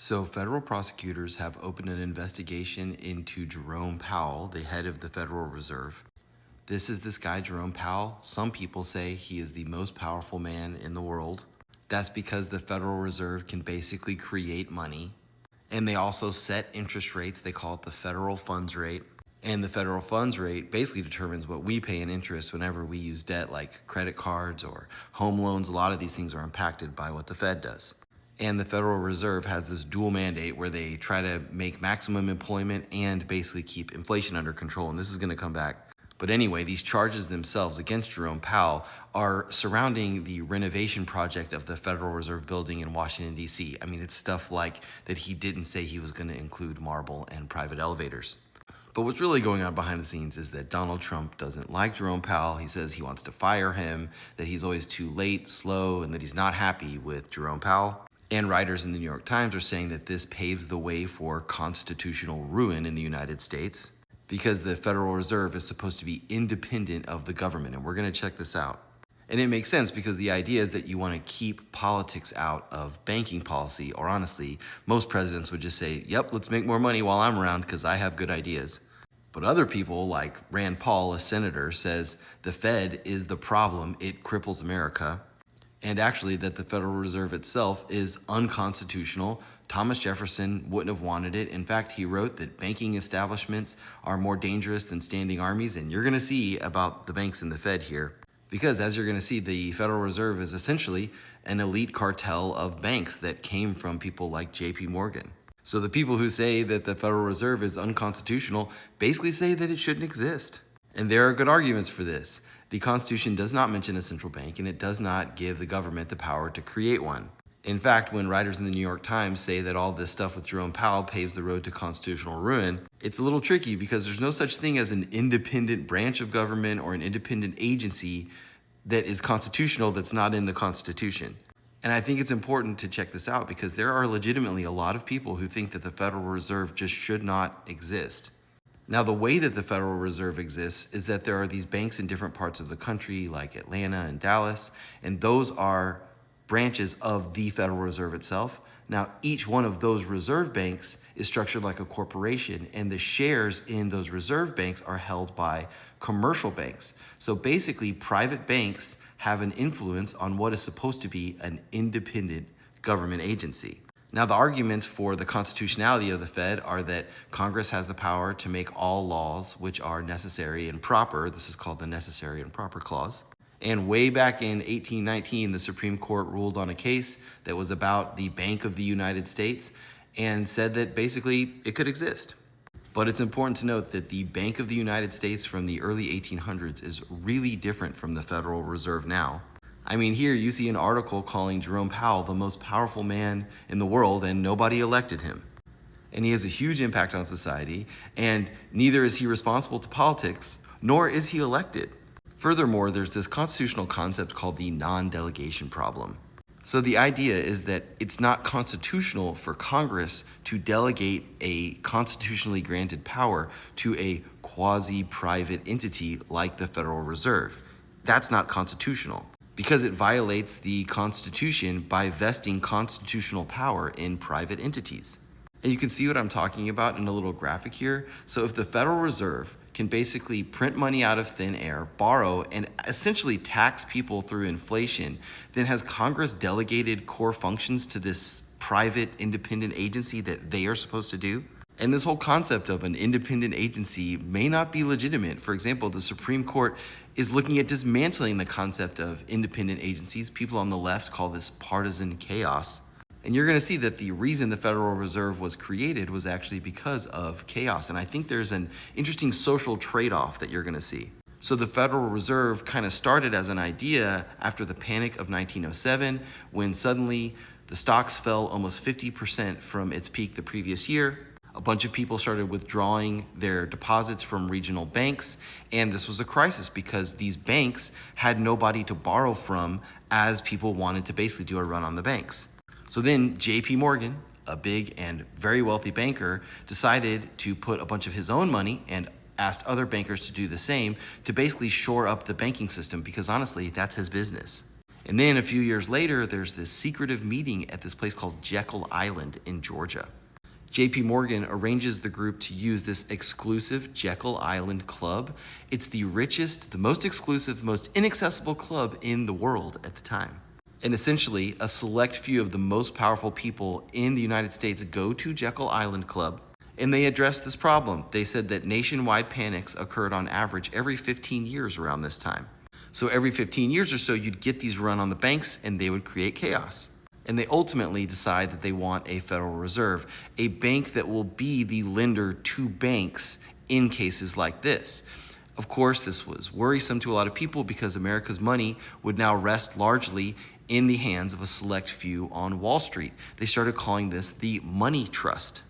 So, federal prosecutors have opened an investigation into Jerome Powell, the head of the Federal Reserve. This guy, Jerome Powell. Some people say he is the most powerful man in the world. That's because the Federal Reserve can basically create money. And they also set interest rates. They call it the federal funds rate. And the federal funds rate basically determines what we pay in interest whenever we use debt, like credit cards or home loans. A lot of these things are impacted by what the Fed does. And the Federal Reserve has this dual mandate where they try to make maximum employment and basically keep inflation under control. And this is going to come back. But anyway, these charges themselves against Jerome Powell are surrounding the renovation project of the Federal Reserve building in Washington, D.C. I mean, it's stuff like that he didn't say he was going to include marble and private elevators. But what's really going on behind the scenes is that Donald Trump doesn't like Jerome Powell. He says he wants to fire him, that he's always too late, slow, and that he's not happy with Jerome Powell. And writers in the New York Times are saying that this paves the way for constitutional ruin in the United States because the Federal Reserve is supposed to be independent of the government. And we're going to check this out. And it makes sense because the idea is that you want to keep politics out of banking policy. Or honestly, most presidents would just say, yep, let's make more money while I'm around because I have good ideas. But other people, like Rand Paul, a senator, says the Fed is the problem. It cripples America. And actually that the Federal Reserve itself is unconstitutional. Thomas Jefferson wouldn't have wanted it. In fact, he wrote that banking establishments are more dangerous than standing armies. And you're going to see about the banks and the Fed here. Because as you're going to see, the Federal Reserve is essentially an elite cartel of banks that came from people like JP Morgan. So the people who say that the Federal Reserve is unconstitutional basically say that it shouldn't exist. And there are good arguments for this. The Constitution does not mention a central bank, and it does not give the government the power to create one. In fact, when writers in the New York Times say that all this stuff with Jerome Powell paves the road to constitutional ruin, it's a little tricky because there's no such thing as an independent branch of government or an independent agency that is constitutional that's not in the Constitution. And I think it's important to check this out because there are legitimately a lot of people who think that the Federal Reserve just should not exist. Now, the way that the Federal Reserve exists is that there are these banks in different parts of the country, like Atlanta and Dallas, and those are branches of the Federal Reserve itself. Now, each one of those reserve banks is structured like a corporation, and the shares in those reserve banks are held by commercial banks. So basically, private banks have an influence on what is supposed to be an independent government agency. Now, the arguments for the constitutionality of the Fed are that Congress has the power to make all laws which are necessary and proper. This is called the Necessary and Proper Clause. And way back in 1819, the Supreme Court ruled on a case that was about the Bank of the United States and said that basically it could exist. But it's important to note that the Bank of the United States from the early 1800s is really different from the Federal Reserve now. I mean, here you see an article calling Jerome Powell the most powerful man in the world, and nobody elected him. And he has a huge impact on society, and neither is he responsible to politics, nor is he elected. Furthermore, there's this constitutional concept called the non-delegation problem. So the idea is that it's not constitutional for Congress to delegate a constitutionally granted power to a quasi-private entity like the Federal Reserve. That's not constitutional, because it violates the Constitution by vesting constitutional power in private entities. And you can see what I'm talking about in a little graphic here. So if the Federal Reserve can basically print money out of thin air, borrow, and essentially tax people through inflation, then has Congress delegated core functions to this private independent agency that they are supposed to do? And this whole concept of an independent agency may not be legitimate. For example, the Supreme Court is looking at dismantling the concept of independent agencies. People on the left call this partisan chaos. And you're going to see that the reason the Federal Reserve was created was actually because of chaos. And I think there's an interesting social trade-off that you're going to see. So the Federal Reserve kind of started as an idea after the panic of 1907, when suddenly the stocks fell almost 50% from its peak the previous year. A bunch of people started withdrawing their deposits from regional banks, and this was a crisis because these banks had nobody to borrow from as people wanted to basically do a run on the banks. So then JP Morgan, a big and very wealthy banker, decided to put a bunch of his own money and asked other bankers to do the same to basically shore up the banking system because honestly, that's his business. And then a few years later, there's this secretive meeting at this place called Jekyll Island in Georgia. JP Morgan arranges the group to use this exclusive Jekyll Island club. It's the richest, the most exclusive, most inaccessible club in the world at the time. And essentially, a select few of the most powerful people in the United States go to Jekyll Island Club, and they address this problem. They said that nationwide panics occurred on average every 15 years around this time. So every 15 years or so, you'd get these run on the banks, and they would create chaos. And they ultimately decide that they want a Federal Reserve, a bank that will be the lender to banks in cases like this. Of course, this was worrisome to a lot of people because America's money would now rest largely in the hands of a select few on Wall Street. They started calling this the money trust.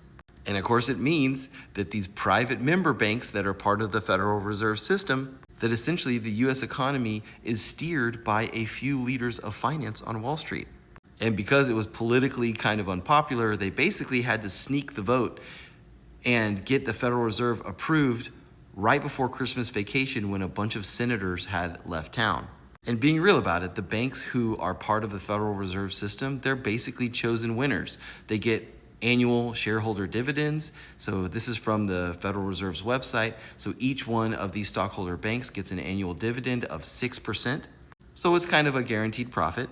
And of course, it means that these private member banks that are part of the Federal Reserve System, that essentially the US economy is steered by a few leaders of finance on Wall Street. And because it was politically kind of unpopular, they basically had to sneak the vote and get the Federal Reserve approved right before Christmas vacation when a bunch of senators had left town. And being real about it, the banks who are part of the Federal Reserve System, they're basically chosen winners. They get annual shareholder dividends. So this is from the Federal Reserve's website. So each one of these stockholder banks gets an annual dividend of 6%. So it's kind of a guaranteed profit.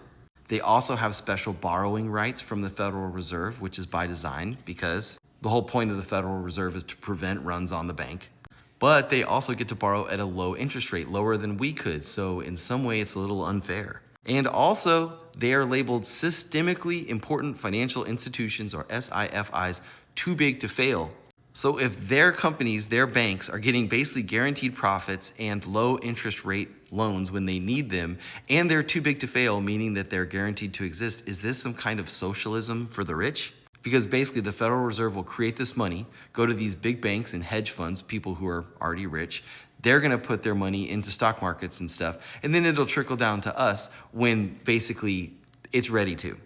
They also have special borrowing rights from the Federal Reserve, which is by design because the whole point of the Federal Reserve is to prevent runs on the bank. But they also get to borrow at a low interest rate, lower than we could. So in some way, it's a little unfair. And also, they are labeled systemically important financial institutions, or SIFIs, too big to fail. So if their companies, their banks, are getting basically guaranteed profits and low interest rate loans when they need them, and they're too big to fail, meaning that they're guaranteed to exist, is this some kind of socialism for the rich? Because basically the Federal Reserve will create this money, go to these big banks and hedge funds, people who are already rich. They're going to put their money into stock markets and stuff, and then it'll trickle down to us when basically it's ready to.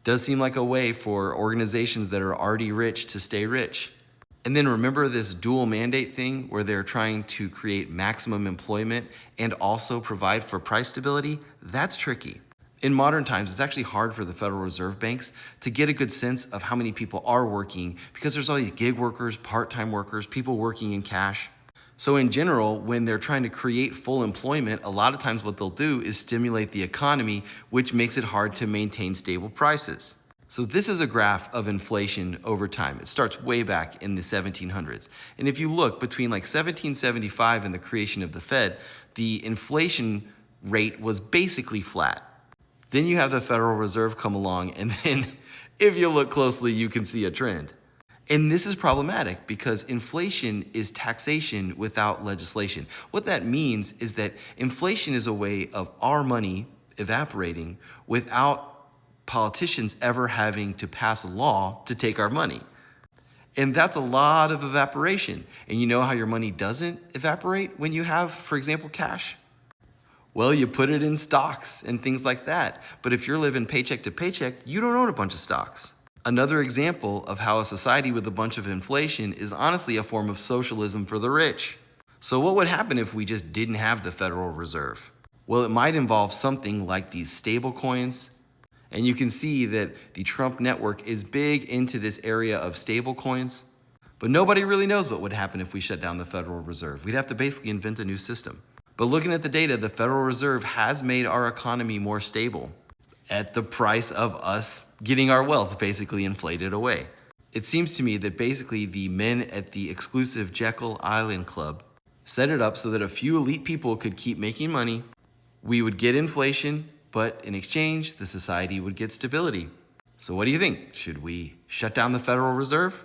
Does seem like a way for organizations that are already rich to stay rich. And then remember this dual mandate thing where they're trying to create maximum employment and also provide for price stability? That's tricky. In modern times, it's actually hard for the Federal Reserve banks to get a good sense of how many people are working because there's all these gig workers, part-time workers, people working in cash. So in general, when they're trying to create full employment, a lot of times what they'll do is stimulate the economy, which makes it hard to maintain stable prices. So this is a graph of inflation over time. It starts way back in the 1700s. And if you look between like 1775 and the creation of the Fed, the inflation rate was basically flat. Then you have the Federal Reserve come along, and then if you look closely, you can see a trend. And this is problematic because inflation is taxation without legislation. What that means is that inflation is a way of our money evaporating without politicians ever having to pass a law to take our money. And that's a lot of evaporation. And you know how your money doesn't evaporate when you have, for example, cash? Well, you put it in stocks and things like that. But if you're living paycheck to paycheck, you don't own a bunch of stocks. Another example of how a society with a bunch of inflation is honestly a form of socialism for the rich. So what would happen if we just didn't have the Federal Reserve? Well, it might involve something like these stable coins. And you can see that the Trump network is big into this area of stable coins. But nobody really knows what would happen if we shut down the Federal Reserve. We'd have to basically invent a new system. But looking at the data, the Federal Reserve has made our economy more stable at the price of us getting our wealth basically inflated away. It seems to me that basically the men at the exclusive Jekyll Island Club set it up so that a few elite people could keep making money. We would get inflation, but in exchange, the society would get stability. So what do you think? Should we shut down the Federal Reserve?